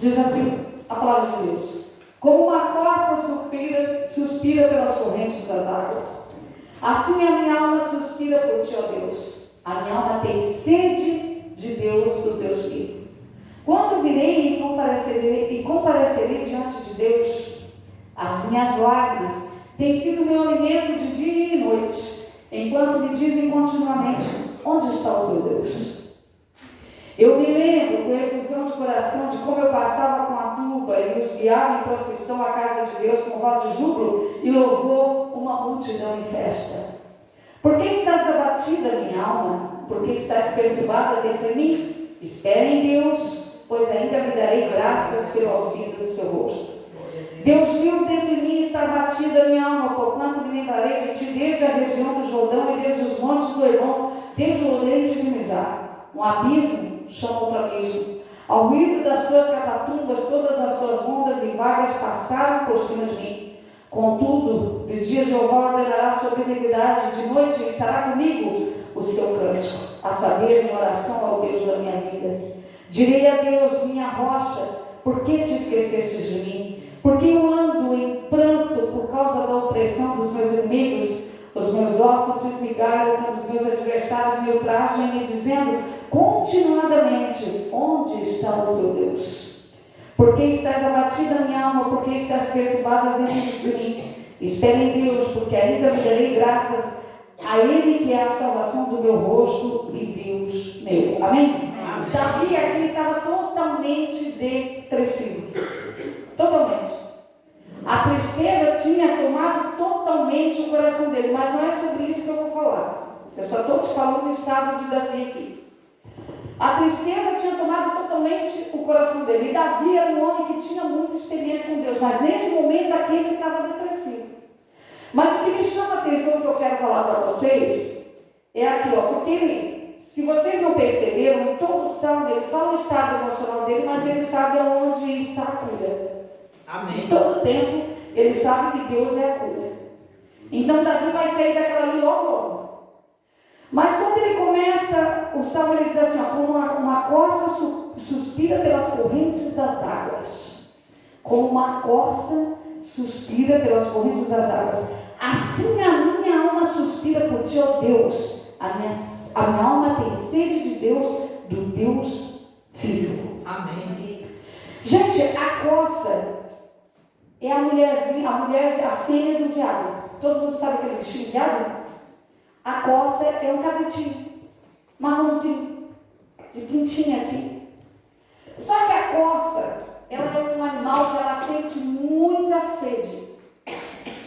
Diz assim a palavra de Deus: como uma costa suspira pelas correntes das águas, assim a minha alma suspira por ti, ó Deus. A minha alma tem sede de Deus, do Deus vivo. Quando virei e comparecerei diante de Deus, as minhas lágrimas têm sido meu alimento de dia e noite, enquanto me dizem continuamente: onde está o teu Deus? Eu me lembro com efusão de coração de como eu passava com a tuba e os guiava em procissão à casa de Deus com voz de júbilo e louvor, uma multidão em festa. Por que estás abatida, minha alma? Por que estás perturbada dentro de mim? Espere em Deus, pois ainda me darei graças pelo auxílio do seu rosto. Deus viu dentro de mim estar batida minha alma, porquanto me lembrarei de ti desde a região do Jordão e desde os montes do Hermon, desde o oriente de Mizar. Um abismo chama outro abismo. Ao ruído das tuas catatumbas, todas as tuas ondas e vagas passaram por cima de mim. Contudo, de dia Jeová ordenará sobre a iniquidade, de noite estará comigo o seu cântico, a saber, em oração ao Deus da minha vida. Direi a Deus, minha rocha: por que te esquecestes de mim? Porque eu ando em pranto por causa da opressão dos meus inimigos. Os meus ossos se esmigalham quando os meus adversários me ultrajam, me dizendo continuadamente: onde está o teu Deus? Porque estás abatida, minha alma? Porque estás perturbada dentro de mim? Espere em Deus, porque ainda me darei graças a Ele, que é a salvação do meu rosto e Deus meu. Amém? Amém. Davi aqui estava totalmente depressivo. Totalmente. A tristeza tinha tomado totalmente o coração dele, mas não é sobre isso que eu vou falar. Eu só estou te falando do estado de Davi aqui. A tristeza tinha tomado totalmente o coração dele. E Davi era um homem que tinha muita experiência com Deus, mas nesse momento aqui ele estava depressivo. Mas o que me chama a atenção, que eu quero falar para vocês, é aqui, ó, porque se vocês não perceberam, em todo o salmo ele fala o estado emocional dele, mas ele sabe aonde está a cura. Amém. Em todo tempo ele sabe que Deus é a cura. Então Davi vai sair daquela ali logo. Mas quando ele começa o salmo, ele diz assim, ó, como uma corça suspira pelas correntes das águas. Como uma corça suspira pelas correntes das águas. Assim a minha alma suspira por ti, ó Deus. A minha alma tem sede de Deus, do Deus vivo. Amém. Gente, a corça é a mulherzinha, a fêmea do diabo. Todo mundo sabe aquele bichinho de diabo? A corça é um cabritinho, marronzinho, de pintinha assim. Só que a corça, ela é um animal que ela sente muita sede.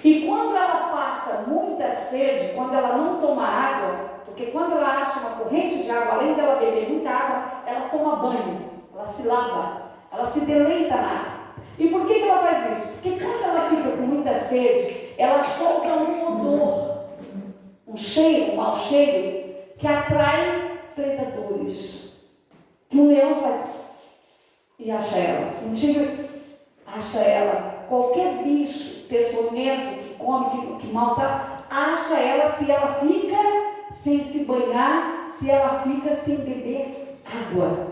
E quando ela passa muita sede, quando ela não toma água, porque quando ela acha uma corrente de água, além dela beber muita água, ela toma banho, ela se lava, ela se deleita na água. E por que ela faz isso? Porque quando ela fica com muita sede, ela solta um odor, um cheiro, um mau cheiro, que atrai predadores. Que um leão faz e acha ela, um tigre acha ela, qualquer bicho peçonhento que come, que maltrata, acha ela se ela fica sem se banhar, se ela fica sem beber água.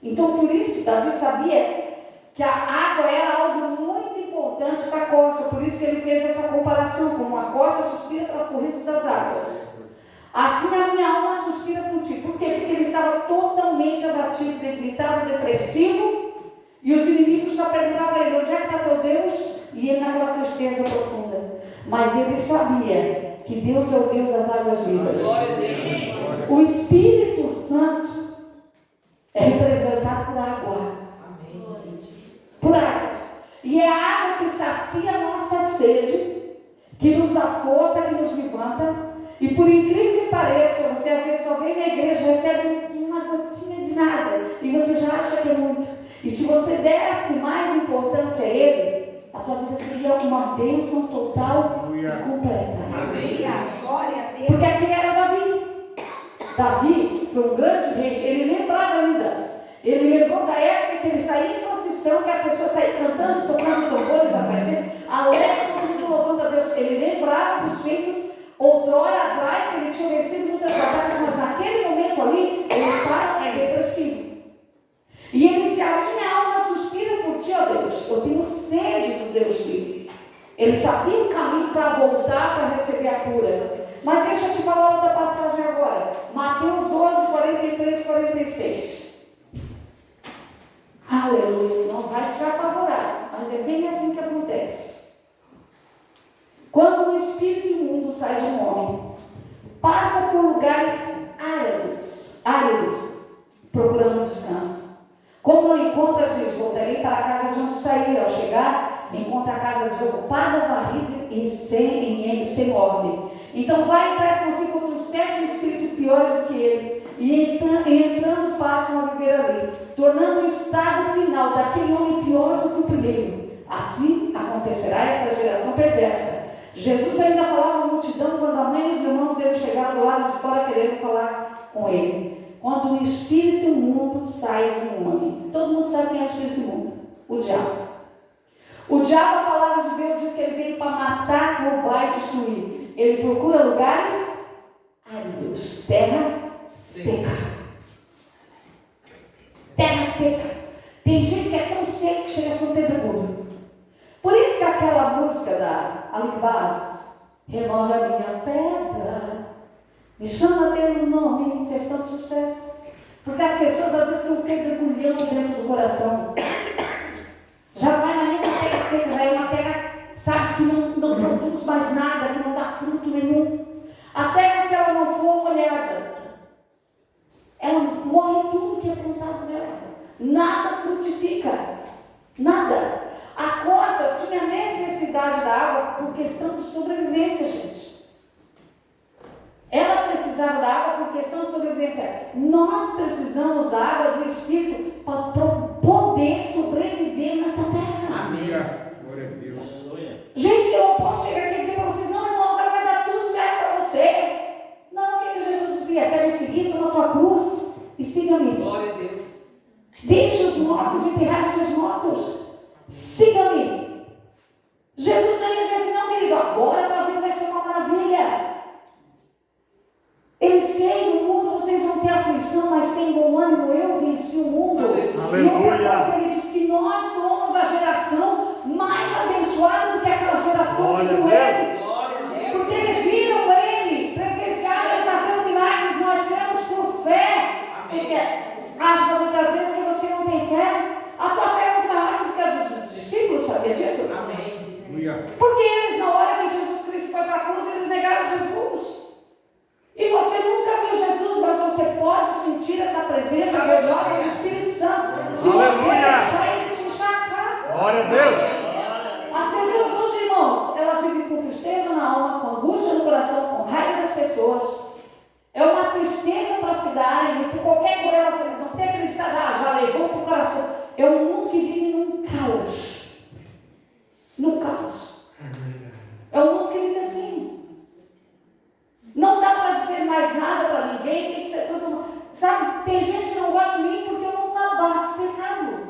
Então por isso Davi sabia que a água era algo muito importante para a corça, por isso que ele fez essa comparação, como uma corça suspira pelas correntes das águas. Assim a minha alma suspira por ti. Por quê? Porque ele estava totalmente abatido, debilitado, depressivo, e os inimigos só perguntavam a ele: onde é que está teu Deus? E ele naquela tristeza profunda. Mas ele sabia que Deus é o Deus das águas vivas. O Espírito Santo é representado por água. Por água. E é a água que sacia a nossa sede, que nos dá força, que nos levanta. E por incrível que pareça, você às vezes só vem na igreja, recebe uma gotinha de nada, e você já acha que é muito. E se você desse mais importância a ele, a tua vida seria uma bênção total e completa. Porque aqui era Davi. Davi foi um grande rei, ele lembrava ainda. Ele lembrou da época que ele saía em procissão, que as pessoas saíam cantando, tocando tambores atrás dele, alegre, todo mundo louvando a Deus. Ele lembrava dos feitos outrora atrás, que ele tinha vencido muitas batalhas, mas naquele momento ali, ele estava depressivo. E ele dizia: a minha alma suspira eu tenho sede do Deus vivo. Ele sabia o caminho para voltar para receber a cura. Mas deixa eu te falar outra passagem agora. Mateus 12, 43, 46. Aleluia. Não vai ficar apavorado, mas é bem assim que acontece. Quando um espírito imundo sai de um homem, passa por lugares áridos, procurando descanso. Como não encontra, diz: voltarei para a casa de onde saí. Ao chegar, encontra a casa desocupada, varrida e sem ordem. Então vai e traz consigo outros 7 espíritos piores do que ele, e entrando passam a viver ali, tornando o estado final daquele homem pior do que o primeiro. Assim acontecerá essa geração perversa. Jesus ainda falava à multidão quando a mãe e os irmãos dele chegaram do lado de fora querendo falar com ele. Quando o espírito imundo sai de um homem. Todo mundo sabe quem é o espírito imundo? O diabo. O diabo, a palavra de Deus diz que ele veio para matar, roubar e destruir. Ele procura lugares áridos, terra seca. Terra seca. Tem gente que é tão seca que chega a ser um pedregulho. Por isso que aquela música da Aline Barros, remove a minha pedra, me chama pelo nome, fez tanto sucesso. Porque as pessoas às vezes têm um pedregulhão dentro do coração. Já não vai mais nem uma terra seca, já é uma terra, sabe, que não produz mais nada, que não dá fruto nenhum. A terra, se ela não for molhada, ela morre tudo que é plantado nela. Nada frutifica. Nada. A costa tinha necessidade da água por questão de sobrevivência, gente. Ela precisava da água por questão de sobrevivência. Nós precisamos da água do Espírito para poder sobreviver nessa terra. Amém. Glória a Deus. Gente, eu não posso chegar aqui e dizer para vocês: não, irmão, agora vai dar tudo certo para você. Não, o que Jesus dizia? Quer me seguir? Toma a tua cruz e siga-me. Glória a Deus. Deixe os mortos enterrar seus mortos. Siga-me. Jesus não ia dizer assim: não, querido, agora a tua vida vai ser uma maravilha. Ele disse: ei, no mundo vocês vão ter aflição, mas tem bom ânimo, eu venci o mundo. Aleluia. E outra coisa, ele disse que nós somos a geração mais abençoada do que aquela geração Glória que a viu ele. Deus. Glória a Deus. Porque eles viram ele, presenciaram ele fazendo milagres. Nós cremos por fé. Amém. Você acha muitas vezes que você não tem fé? A tua fé é muito maior do que a dos discípulos, sabia disso? Amém. Porque eles, na hora que Jesus Cristo foi para a cruz, eles negaram Jesus. E você nunca viu Jesus, mas você pode sentir essa presença gloriosa do Espírito Santo. Se você Aleluia. deixar ele te encharcar. Glória a Deus. As pessoas hoje, irmãos, elas vivem com tristeza na alma, com angústia no coração, com raiva das pessoas. É uma tristeza para se dar ânimo, por qualquer coisa elas não tem acreditado, já levou para o coração. É um mundo que vive num caos. Num caos. É um mundo que vive assim. Não dá para dizer mais nada para ninguém, tem que ser tudo. Sabe, tem gente que não gosta de mim porque eu não abafo pecado.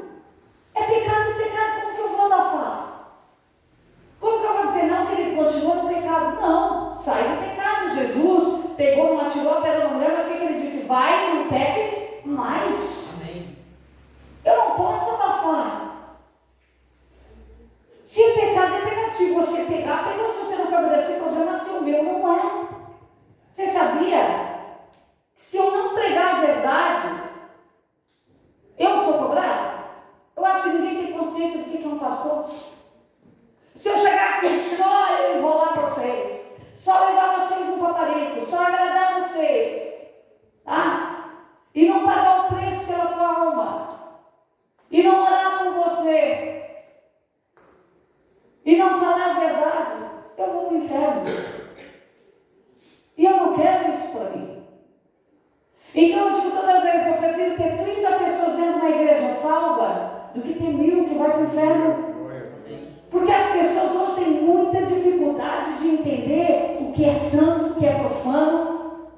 É pecado, como que eu vou abafar? Como que eu vou dizer, não, que ele continua no pecado? Não, sai do pecado. Jesus pegou, não atirou a pedra na mulher, mas o que ele disse? Vai e não peques mais. Amém. Eu não posso abafar. Se é pecado, é pecado. Se você pegar, pegou. Se você não quer obedecer, o problema é seu, o meu não é. Você sabia? Se eu não pregar a verdade, eu sou cobrado? Eu acho que ninguém tem consciência do que é um pastor. Se eu chegar aqui só eu enrolar vocês, só levar vocês no paparico, só agradar vocês, tá? E não pagar o preço pela tua alma, e não orar por você, e não falar a verdade, eu vou para o inferno. E eu não quero isso para mim. Então eu digo todas as vezes, eu prefiro ter 30 pessoas dentro de uma igreja salva do que ter 1000 que vai para o inferno. Porque as pessoas hoje têm muita dificuldade de entender o que é santo, o que é profano.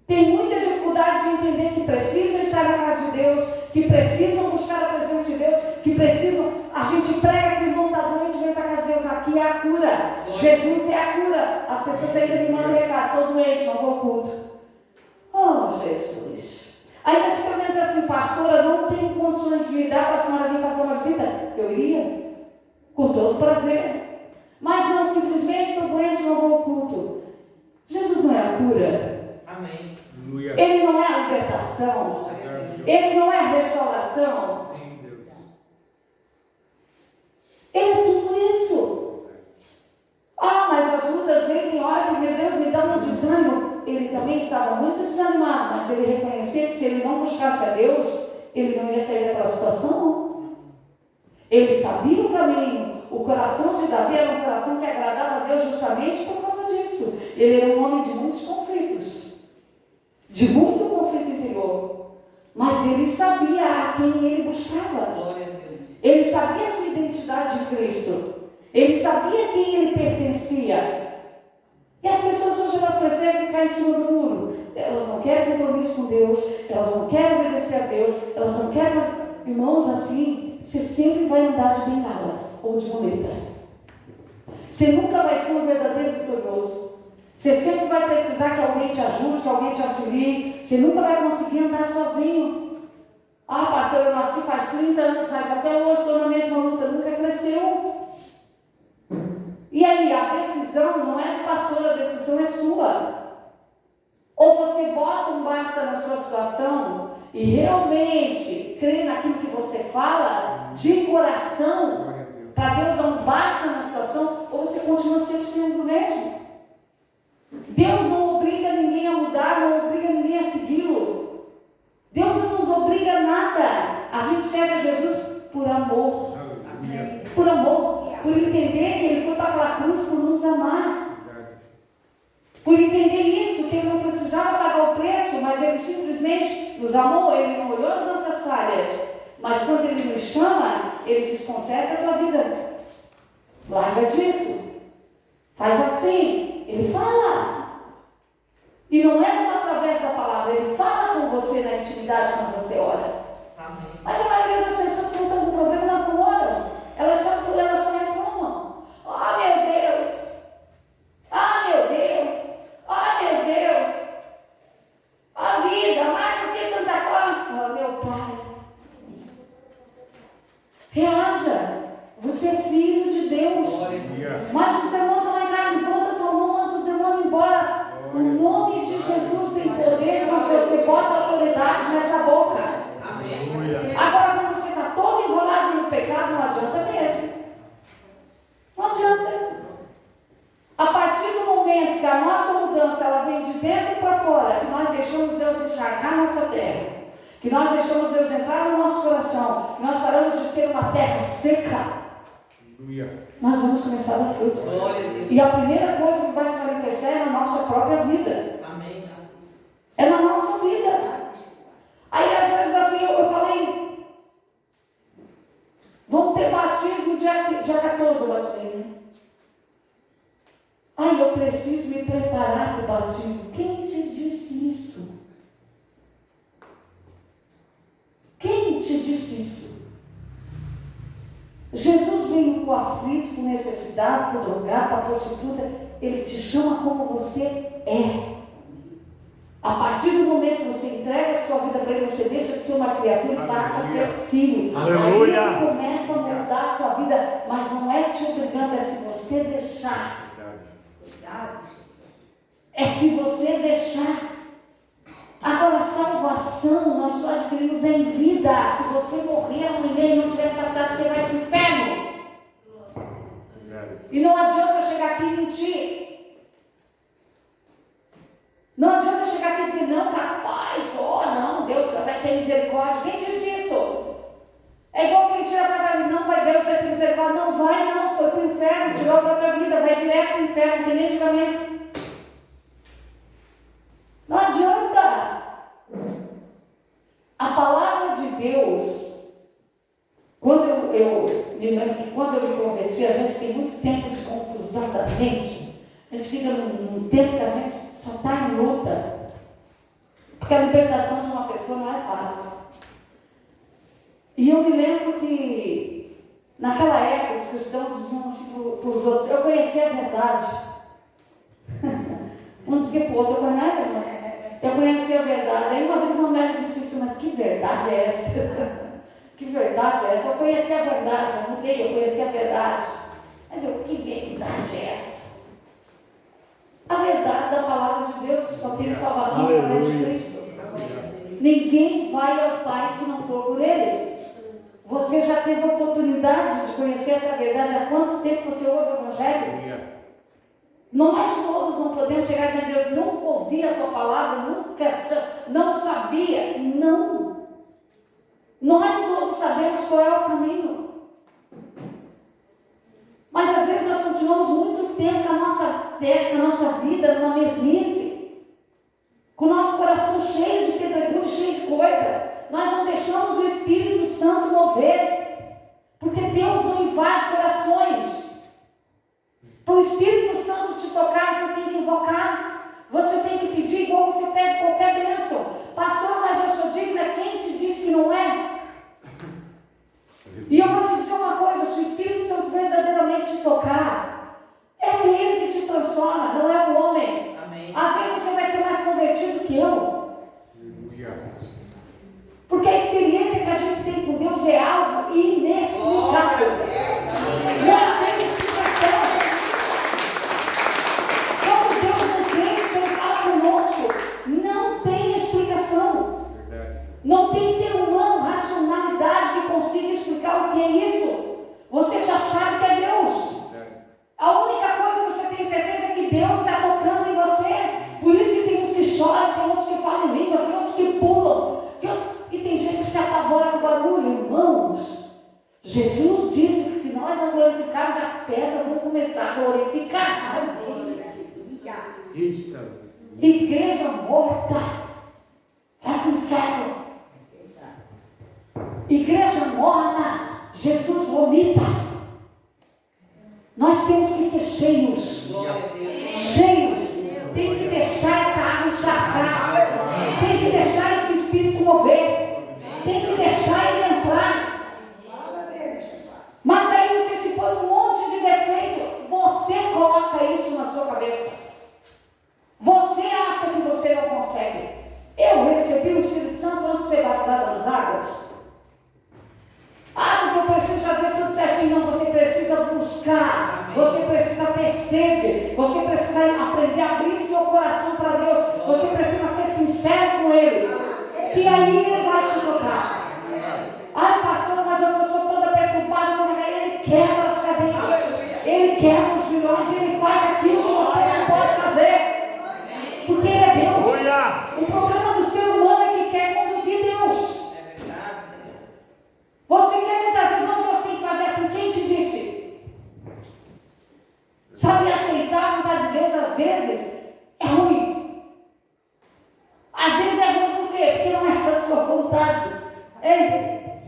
Tem muita dificuldade de entender que precisam estar na casa de Deus, que precisam buscar a presença de Deus, que precisam. A gente prega que o irmão está doente, vem para a casa de Deus, aqui é a cura. Jesus é a cura. As pessoas ainda me mandam recado, estou doente, não vou ao culto. Oh, Jesus. Ainda se pelo menos assim, pastora, não tenho condições de dar para a senhora vir fazer uma visita, eu iria. com todo prazer. Mas não simplesmente estou doente, não vou ao culto. Jesus não é a cura. Amém. Ele não é a libertação. Ele não é a restauração. Sim, Deus. Ele é tudo isso. Ah, mas as lutas vêm, tem hora que, meu Deus, me dá um desânimo. Ele também estava muito desanimado, mas ele reconhecia que se ele não buscasse a Deus, ele não ia sair daquela situação. Ele sabia o caminho. O coração de Davi era um coração que agradava a Deus justamente por causa disso. Ele era um homem de muitos conflitos, de muito conflito interior. Mas ele sabia a quem ele buscava. Glória a Deus. Ele sabia a sua identidade em Cristo. Ele sabia a quem ele pertencia. E as pessoas hoje elas preferem ficar em cima do muro. Elas não querem compromisso com Deus. Elas não querem obedecer a Deus. Elas não querem, irmãos, assim. Você sempre vai andar de bengala ou de muleta. Você nunca vai ser um verdadeiro vitorioso. Você sempre vai precisar que alguém te ajude, que alguém te auxilie. Você nunca vai conseguir andar sozinho. Ah, pastor, eu nasci faz 30 anos, mas até hoje estou na mesma luta, nunca cresceu. E aí, a decisão não é do pastor, a decisão é sua. Ou você bota um basta na sua situação e realmente crê naquilo que você fala, de coração, para Deus dar um basta na situação, ou você continua sendo o mesmo. Deus não obriga ninguém a mudar, não obriga ninguém a segui-lo. Deus não nos obriga a nada. A gente serve a Jesus por amor. Aleluia. Por amor. Por entender que Ele foi para aquela cruz por nos amar. Por entender isso, que Ele não precisava pagar o preço, mas Ele simplesmente nos amou. Ele não olhou as nossas falhas. Mas quando Ele nos chama, Ele diz: conserta a tua vida. Larga disso. Faz assim. Ele fala. E não é só através da palavra, Ele fala com você na intimidade quando você ora. Amém. Mas a maioria das pessoas que estão com problema, elas não oram. Elas só reclamam. Ah, meu Deus! Ah, meu Deus! Ah, meu Deus! A vida, mas por que tanta coisa? Ah, meu Pai! Reaja! Você é filho de Deus. Mas os demônios estão lá em casa, bota tua mão, manda os demônios embora. O nome de Jesus tem poder quando você bota autoridade nessa boca. Amém. Agora, quando você está todo enrolado no pecado, não adianta mesmo. Não adianta. A partir do momento que a nossa mudança ela vem de dentro para fora, que nós deixamos Deus encharcar nossa terra, que nós deixamos Deus entrar no nosso coração, que nós paramos de ser uma terra seca, nós vamos começar a dar fruto. Glória a Deus. E a primeira coisa que vai se manifestar é na nossa própria vida. Amém, Jesus. É na nossa vida. Aí às vezes assim eu falei, vamos ter batismo dia 14, eu batizei, né? Ai, eu preciso me preparar para o batismo. Quem te disse isso? Quem te disse isso? Jesus veio para o aflito, para o necessitado, para o drogado, para a prostituta. Ele te chama como você é. A partir do momento que você entrega a sua vida para Ele, você deixa de ser uma criatura e passa a ser filho. Aleluia. Aí Ele começa a mudar a sua vida, mas não é te obrigando, é se você deixar. É se você deixar. Agora, a salvação nós só adquirimos em vida. Se você morrer amanhã e não tiver passado, você vai para o inferno. E não adianta eu chegar aqui e mentir. Não adianta eu chegar aqui e dizer, não, capaz, não, Deus vai ter misericórdia. Quem disse isso? É igual quem tira a própria vida, não, vai Deus vai ter misericórdia. Não vai, não, foi para o inferno, tirou a própria vida, vai direto para o inferno, não tem nem julgamento. Não adianta. A palavra de Deus, quando eu me lembro que quando eu me converti, a gente tem muito tempo de confusão da mente. A gente fica num tempo que a gente só está em luta. Porque a libertação de uma pessoa não é fácil. E eu me lembro que, naquela época, os cristãos diziam assim para os outros, eu conhecia a verdade. Um dizia para o outro, eu conhecia a verdade. Aí uma vez uma mulher disse isso, mas que verdade é essa? Que verdade é essa? Eu conheci a verdade, eu mudei, eu conheci a verdade. Mas que verdade é essa? A verdade da palavra de Deus, que só tem salvação através de Cristo. Ninguém vai ao Pai se não for por Ele. Você já teve a oportunidade de conhecer essa verdade? Há quanto tempo você ouve o Evangelho? Nós todos não podemos chegar diante de Deus, nunca ouvi a tua palavra, nunca não sabia. Não. Nós todos sabemos qual é o caminho. Mas às vezes nós continuamos muito tempo com a nossa vida numa mesmice, com o nosso coração cheio de pedregulho, cheio de coisa. Nós não deixamos o Espírito Santo mover, porque Deus não invade corações. Para o Espírito Santo te tocar, você tem que invocar, você tem que pedir igual você pede qualquer bênção. Pastor, mas eu sou digna, quem te disse que não é? E eu vou te dizer uma coisa, se o Espírito Santo verdadeiramente te tocar, é Ele que te transforma, não é o homem. Amém. Às vezes você vai ser mais convertido que eu. Porque a experiência que a gente tem com Deus é algo inexplicável. Não tem explicação. Como Deus nos vê, Ele fala conosco, não tem explicação. Não tem ser humano, racionalidade que consiga explicar o que é isso. Você já sabe que é Deus. A única coisa que você tem certeza é que Deus está tocando em você. Por isso que tem uns que choram, tem outros que falam em línguas, tem outros que pulam, e tem gente que se apavora com o barulho. Irmãos, Jesus disse que se nós não glorificarmos, as pedras vão começar a glorificar. Igreja morta vai para o inferno. Igreja morna, Jesus vomita. Nós temos que ser cheios. Cheios. Tem que deixar essa água encharcar. Tem que deixar esse Espírito mover. Tem que deixar ele entrar. Mas aí você se põe um monte de defeito. Você coloca isso na sua cabeça. Você acha que você não consegue. Eu recebi o Espírito Santo antes de ser batizado nas águas. Porque eu preciso fazer tudo certinho. Não, você precisa buscar. Você precisa ter sede. Você precisa aprender a abrir seu coração para Deus. Você precisa ser sincero com Ele. Que aí Ele vai te tocar. Pastor, mas eu sou toda perturbada. Ele quebra as cadeias. Ele quebra os vilões. Ele faz aquilo que você não pode fazer. Porque Ele é Deus. O problema do ser humano é que quer conduzir Deus. Você quer muitas vezes, não, Deus tem que fazer assim, quem te disse? Sabe, aceitar a vontade de Deus às vezes é ruim. Às vezes é ruim por quê? Porque não é da sua vontade.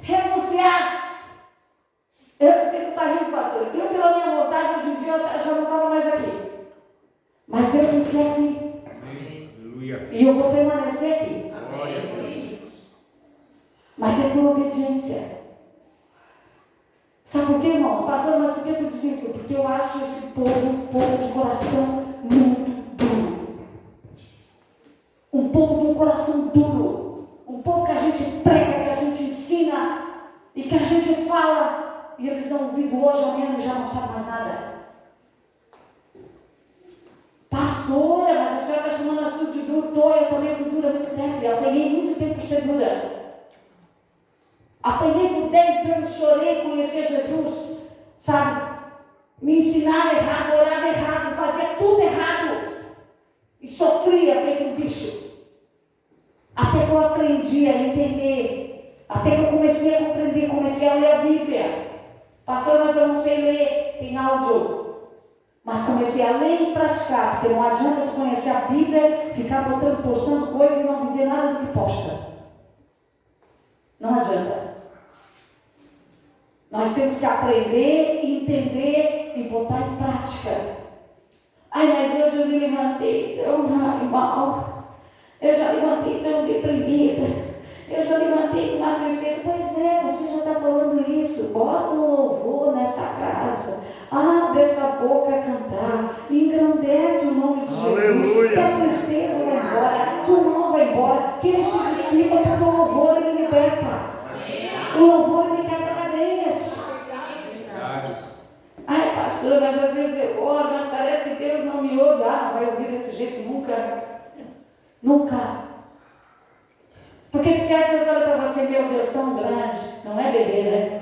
Renunciar. Por que você está rindo, pastor? Eu, pela minha vontade, hoje em dia, eu já não estava mais aqui. Mas Deus me quer aqui. Aleluia. E eu vou permanecer aqui. Amém. Mas é por obediência. Sabe por quê, irmãos? Pastor, mas por que tu diz isso? Porque eu acho esse povo um povo de coração muito duro. Um povo de um coração duro. Um povo que a gente prega, que a gente ensina e que a gente fala e eles dão ouvido hoje, amanhã eles já não sabem mais nada. Pastora, mas a senhora está chamando nós tudo de duro. Eu também fui dura há muito tempo. Eu apanhei muito tempo por ser dura. Apanhei por 10 anos, chorei, conhecer Jesus, sabe? Me ensinaram errado, orava errado, fazia tudo errado. E sofria feito um bicho. Até que eu aprendi a entender. Até que eu comecei a compreender, comecei a ler a Bíblia. Pastor, mas eu não sei ler, tem áudio. Mas comecei a ler e praticar, porque não adianta tu conhecer a Bíblia, ficar postando coisas e não viver nada do que posta. Não adianta. Nós temos que aprender, entender e botar em prática. Mas eu já me levantei tão mal. Eu já levantei tão deprimida. Eu já levantei com uma tristeza. Pois é, você já está falando isso. Bota um louvor nessa casa. Abre essa boca a cantar. Engrandece o nome de Jesus. Que a tristeza vai embora. O mal vai embora. Que ele se dissipa porque o louvor ele liberta. O louvor Pastora, mas às vezes eu oro, mas parece que Deus não me ouve. Ah, não vai ouvir desse jeito nunca. Nunca. Porque de certo Deus olha para você, meu Deus, tão grande. Não é bebê, né?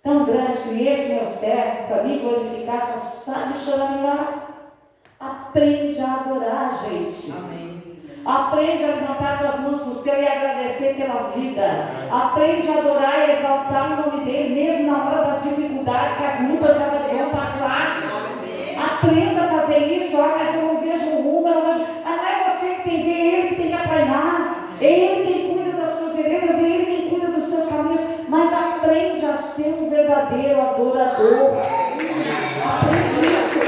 Tão grande que esse meu servo, para me glorificar, só sabe chorar. Aprende a adorar, gente. Amém. Aprende a levantar tuas mãos para o céu e agradecer pela vida. Aprende a adorar e exaltar o nome dele, mesmo na hora das dificuldades, que as lutas elas vão passar. Aprenda a fazer isso. Ah, mas eu não vejo o rumo, eu não vejo. Ah, não é você que tem que ver, é ele que tem que apanhar. É ele quem cuida das suas heredas, é ele quem cuida dos seus caminhos. Mas aprende a ser um verdadeiro adorador. Aprende isso.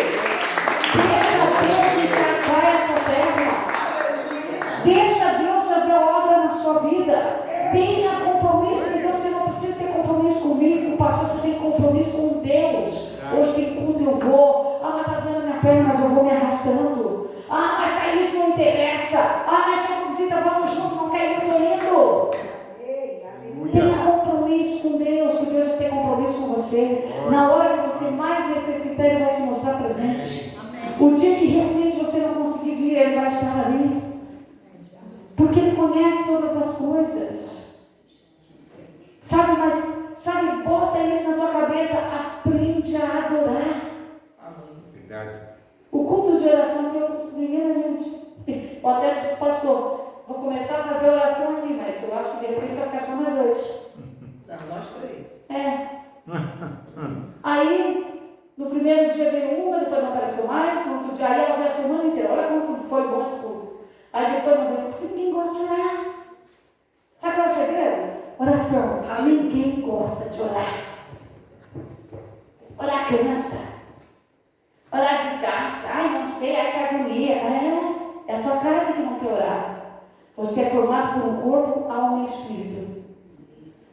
Deixa Deus enxergar essa terra. Deixa Deus fazer a obra na sua vida. Tenha compromisso com Deus. Você não precisa ter compromisso comigo, pastor. Você tem compromisso com Deus. Hoje tem culto, eu vou. Ah, mas está doendo minha perna, mas eu vou me arrastando. Ah, mas tá, isso não interessa. Ah, mas chama visita, vamos juntos, não quer ir, eu tô indo. Tenha compromisso com Deus, que Deus vai ter compromisso com você. Na hora que você mais necessitar, Ele vai se mostrar presente. O dia que realmente você não conseguir vir, Ele vai estar ali. Porque Ele conhece todas as coisas. Sabe, bota isso na tua cabeça. Aprende a adorar. Verdade. O culto de oração que eu ninguém, gente. Eu até disse, pastor, vou começar a fazer oração aqui, mas eu acho que de repente vai ficar só mais dois. Não, nós três. É. Aí, no primeiro dia veio uma, depois não apareceu mais, no outro dia, aí ela veio a semana inteira. Olha como foi bom esse culto. Aí depois não veio, porque ninguém gosta de orar. Sabe qual é o segredo? Oração. Ninguém gosta de orar. Orar cansa. Orar desgasta. Ai, não sei, ai, que agonia. É a tua carne que não quer orar. Você é formado por um corpo, alma e espírito.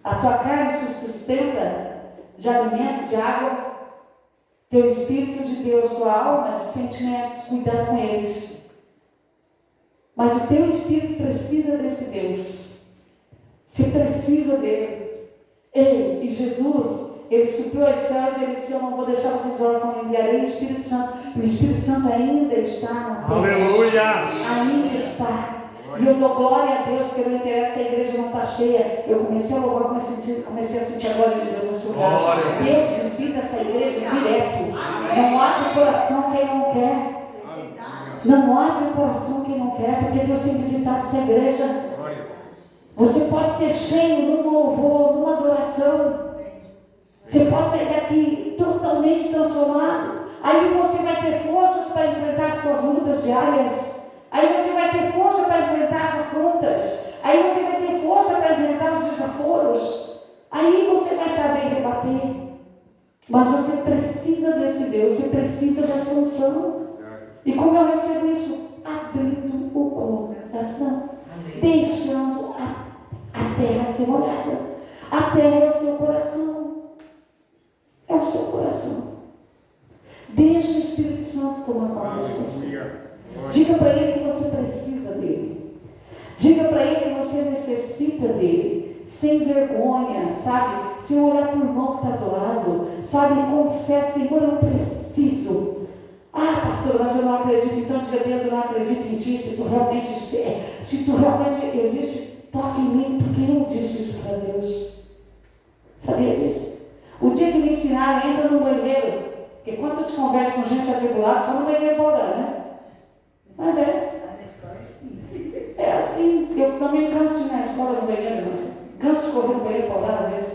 A tua carne se sustenta de alimento, de água. Teu espírito de Deus, tua alma de sentimentos, cuidado com eles. Mas o teu espírito precisa desse Deus. Você precisa dele. Ele e Jesus, ele subiu aos céus e ele disse: eu não vou deixar vocês órfãos, eu enviarei o Espírito Santo. O Espírito Santo ainda está no templo. Aleluia! Ainda está. E eu dou glória a Deus, porque não interessa, a igreja não está cheia. Eu comecei a louvar, comecei a sentir a glória de Deus nesse lugar. Deus visita essa igreja direto. Não abre o coração quem não quer. Não abre o coração quem não quer, porque Deus tem visitado essa igreja. Você pode ser cheio num louvor, numa adoração. Você pode sair daqui totalmente transformado. Aí você vai ter forças para enfrentar as suas lutas diárias. Aí você vai ter força para enfrentar as afrontas. Aí você vai ter força para enfrentar os desaforos. Aí você vai saber rebater. Mas você precisa desse Deus, você precisa dessa unção. E como eu recebo isso? Abrindo o coração. Deixando a terra ser molhada. A terra é o seu coração. É o seu coração. Deixa o Espírito Santo tomar conta de você. Diga para Ele que você precisa dele. Diga para Ele que você necessita dele. Sem vergonha, sabe? Sem olhar para o irmão que está do lado. Sabe? Confessa: Senhor, eu preciso. Ah, pastor, mas eu não acredito. Então diga: Deus, eu não acredito em ti. Se tu realmente existe, toque em mim. Porque eu disse isso para Deus. Sabia disso? O dia que me ensinaram, entra no banheiro. Porque quando tu te converte com gente atribulada, só no banheiro para orar, né? Mas é assim. Eu também canso de ir na escola no banheiro, canso de correr no banheiro para orar às vezes.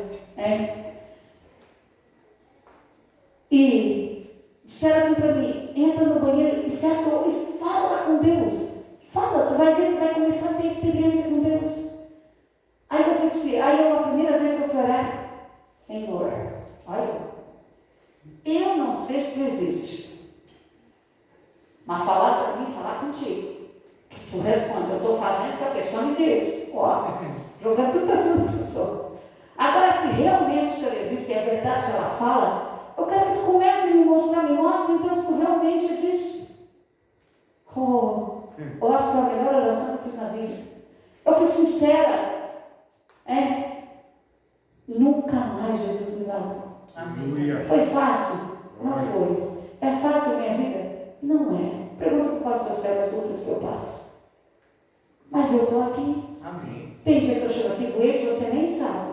E disseram assim para mim: entra no banheiro e fecha o olho e fala com Deus. Fala, tu vai ver, tu vai começar a ter experiência com Deus. Aí eu disse, a primeira vez que eu fui orar: Senhor, olha, eu não sei se tu existe, mas falar para mim, falar contigo. Tu responde: eu estou fazendo porque a pessoa me disse. Ó, jogando tudo para cima da pessoa. Agora, se realmente o Senhor existe, é verdade que ela fala, eu quero que tu comece a me mostra então se tu realmente existe. Eu acho que é a melhor oração que eu fiz na vida. Eu fui sincera. Nunca mais Jesus me dá. Aleluia. Foi fácil. Não foi. É fácil a minha vida? Não é. Pergunta para o pastor Sérgio as lutas que eu passo. Mas eu estou aqui. Amém. Tem dia que eu chego aqui doente, você nem sabe.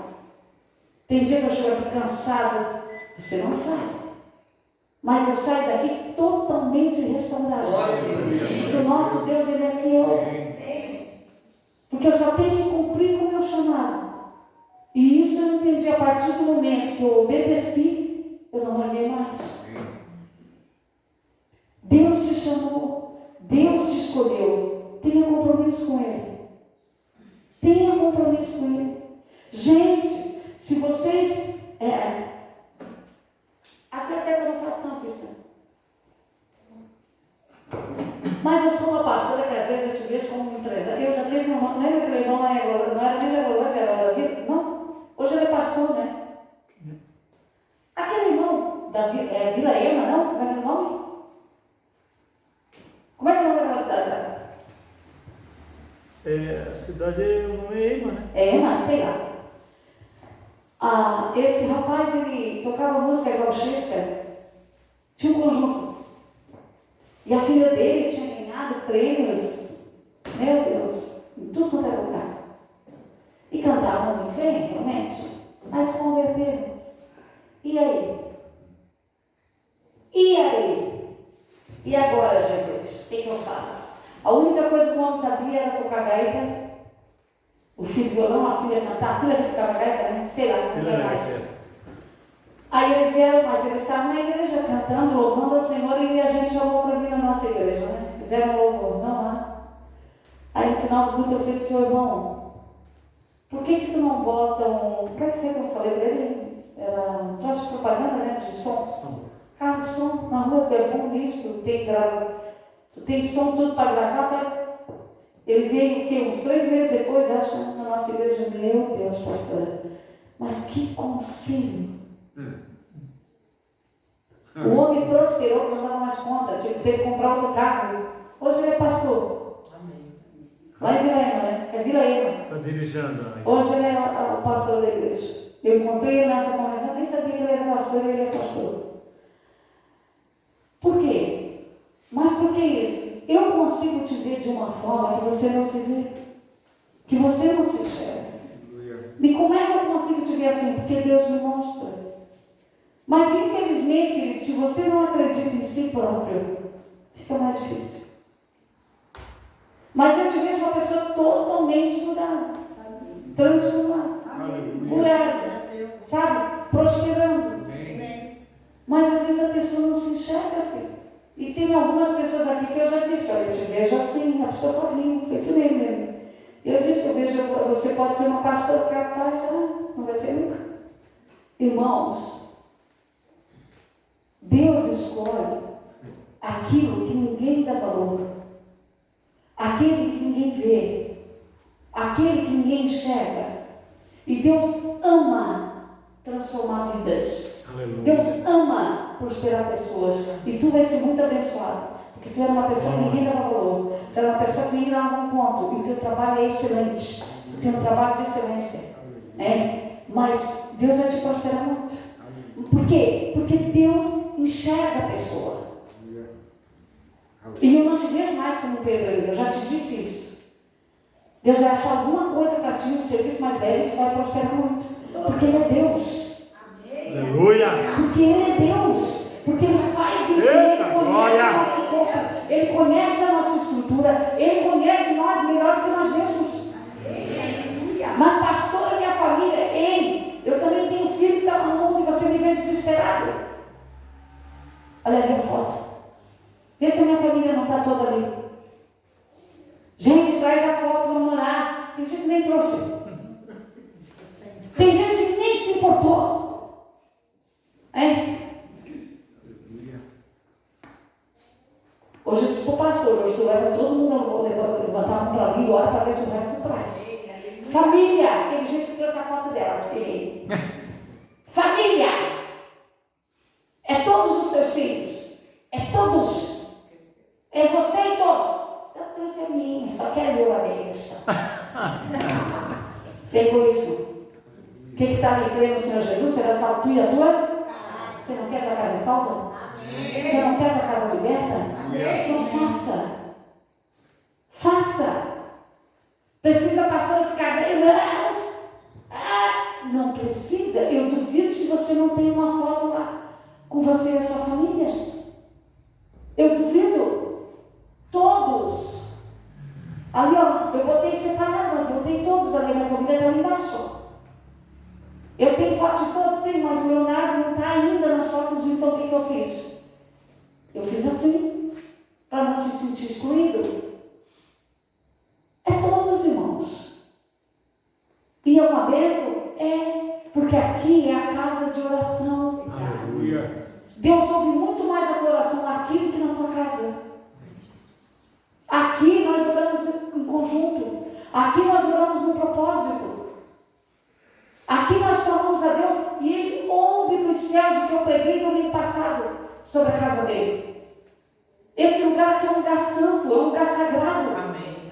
Tem dia que eu chego aqui cansado, você não sabe. Mas eu saio daqui totalmente restaurado. Glória a Deus. Porque o nosso Deus, Ele é fiel. Porque eu só tenho que cumprir com o meu chamado. E isso eu entendi a partir do momento que eu obedeci, eu não larguei mais. Deus te chamou, Deus te escolheu. Tenha compromisso com Ele. Tenha compromisso com Ele. Gente, se vocês... aqui até eu não faço tanto isso. Mas eu sou uma pastora que às vezes eu te vejo como uma empresária. Eu já tive um... Não era aquele irmão lá em Egolândia, não era nem da Egolândia, era da vida? Não. Hoje ele é pastor, né? Aquele irmão da Vila Ema, não? Como é que é o nome? Como é que é o nome daquela cidade? A cidade é o nome é Ema, né? É Ema, sei lá. Esse rapaz, ele tocava música igual Chester. Tinha um conjunto. E a filha dele tinha ganhado prêmios, meu Deus, em tudo quanto era lugar. E cantavam muito bem, realmente. Mas se converteram. E aí? E aí? E agora, Jesus? O que eu faço? A única coisa que o homem sabia era tocar gaita. O filho violão, a filha cantar. A filha que tocava gaita, né? Sei lá, não é mais. Aí eles vieram, mas eles estavam na igreja cantando, louvando ao Senhor, e a gente chamou para vir na nossa igreja, né? Fizeram um louvorzão lá. Aí no final do culto eu falei, seu irmão, por que tu não bota um... Como é que foi que eu falei para ele? Era um troço de propaganda, né? De som. Carro de som na rua, é bom nisso, tu tem som tudo para gravar. Ele veio o quê? Uns 3 meses depois, acho, na nossa igreja. Meu Deus, pastora, mas que conselho! O homem prosperou, não dava mais conta, teve que comprar outro carro. Hoje ele é pastor. Amém. Lá em Vila Ema, né? É Vila Ema. Está dirigindo aí. Hoje ele é o pastor da igreja. Eu encontrei ele nessa conversa, nem sabia que ele era pastor, e ele é pastor. Por quê? Mas por que isso? Eu consigo te ver de uma forma que você não se vê. Que você não se enxerga. E como é que eu consigo te ver assim? Porque Deus me mostra. Mas infelizmente, querido, se você não acredita em si próprio, fica mais difícil. Mas eu te vejo uma pessoa totalmente mudada, transformada, curada, sabe? Prosperando. Mas às vezes a pessoa não se enxerga assim. E tem algumas pessoas aqui que eu já disse, olha, eu te vejo assim, a pessoa só rindo, foi tudo ele mesmo. Eu disse, eu vejo, você pode ser uma pastora capaz, não vai ser nunca. Irmãos, Deus escolhe aquilo que ninguém dá valor, aquele que ninguém vê, aquele que ninguém enxerga. E Deus ama transformar vidas. Aleluia. Deus ama prosperar pessoas. E tu vai ser muito abençoado, porque tu era uma pessoa que ninguém dava valor, tu era uma pessoa que ninguém dava um ponto, e o teu trabalho é excelente, tu tem um trabalho de excelência, mas Deus vai te prosperar muito. Por quê? Porque Deus enxerga a pessoa. E eu não te vejo mais como Pedro ainda, eu já te disse isso. Deus vai achar alguma coisa para ti, um serviço mais velho, e tu vai prosperar muito. Porque Ele é Deus. Aleluia! Porque Ele é Deus. Porque Ele faz isso. Eita, Ele conhece glória! o nosso corpo. Ele conhece a nossa estrutura. Ele conhece nós melhor do que nós mesmos. Mas pastor e minha família, ei, eu também tenho um filho que está no mundo e você me vê desesperado. Olha ali a foto. Vê se a minha família não está toda ali. Gente, traz a foto, vamos orar. Tem gente que nem trouxe. Tem gente que nem se importou. Hoje eu disse para o pastor, hoje tu leva todo mundo a levantar a mão para ali e ora para ver se o resto traz. Família, tem gente que trouxe a foto dela. Família, é todos os teus filhos, é todos, é você e todos. Só trouxe a minha, só quero ver uma bênção. Sem egoísmo. Quem que está me crendo no Senhor Jesus será salvo tu e a tua? Você não quer tua casa salva? Você não quer tua casa liberta? Então faça. Precisa a pastora ficar bem? Não precisa. Eu duvido se você não tem uma foto lá com você e a sua família. Eu duvido. Todos. Ali, ó, eu botei separado, mas botei todos ali. Minha família está ali embaixo. Eu tenho foto de todos, mas o Leonardo não está ainda nas fotos, então o que eu fiz? Eu fiz assim, para não se sentir excluído. É todos, irmãos. E é uma bênção? Porque aqui é a casa de oração. Aleluia. Deus ouve muito mais a tua oração aqui do que na tua casa. Aqui nós oramos em conjunto. Aqui nós oramos no propósito. Aqui nós clamamos a Deus e Ele ouve dos céus o que eu preguei no domingo passado sobre a casa dele. Esse lugar aqui é um lugar santo, é um lugar sagrado. Amém.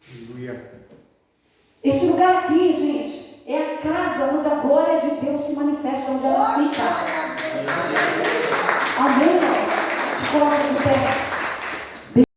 Aleluia. Esse lugar aqui, gente, é a casa onde a glória de Deus se manifesta, onde ela fica.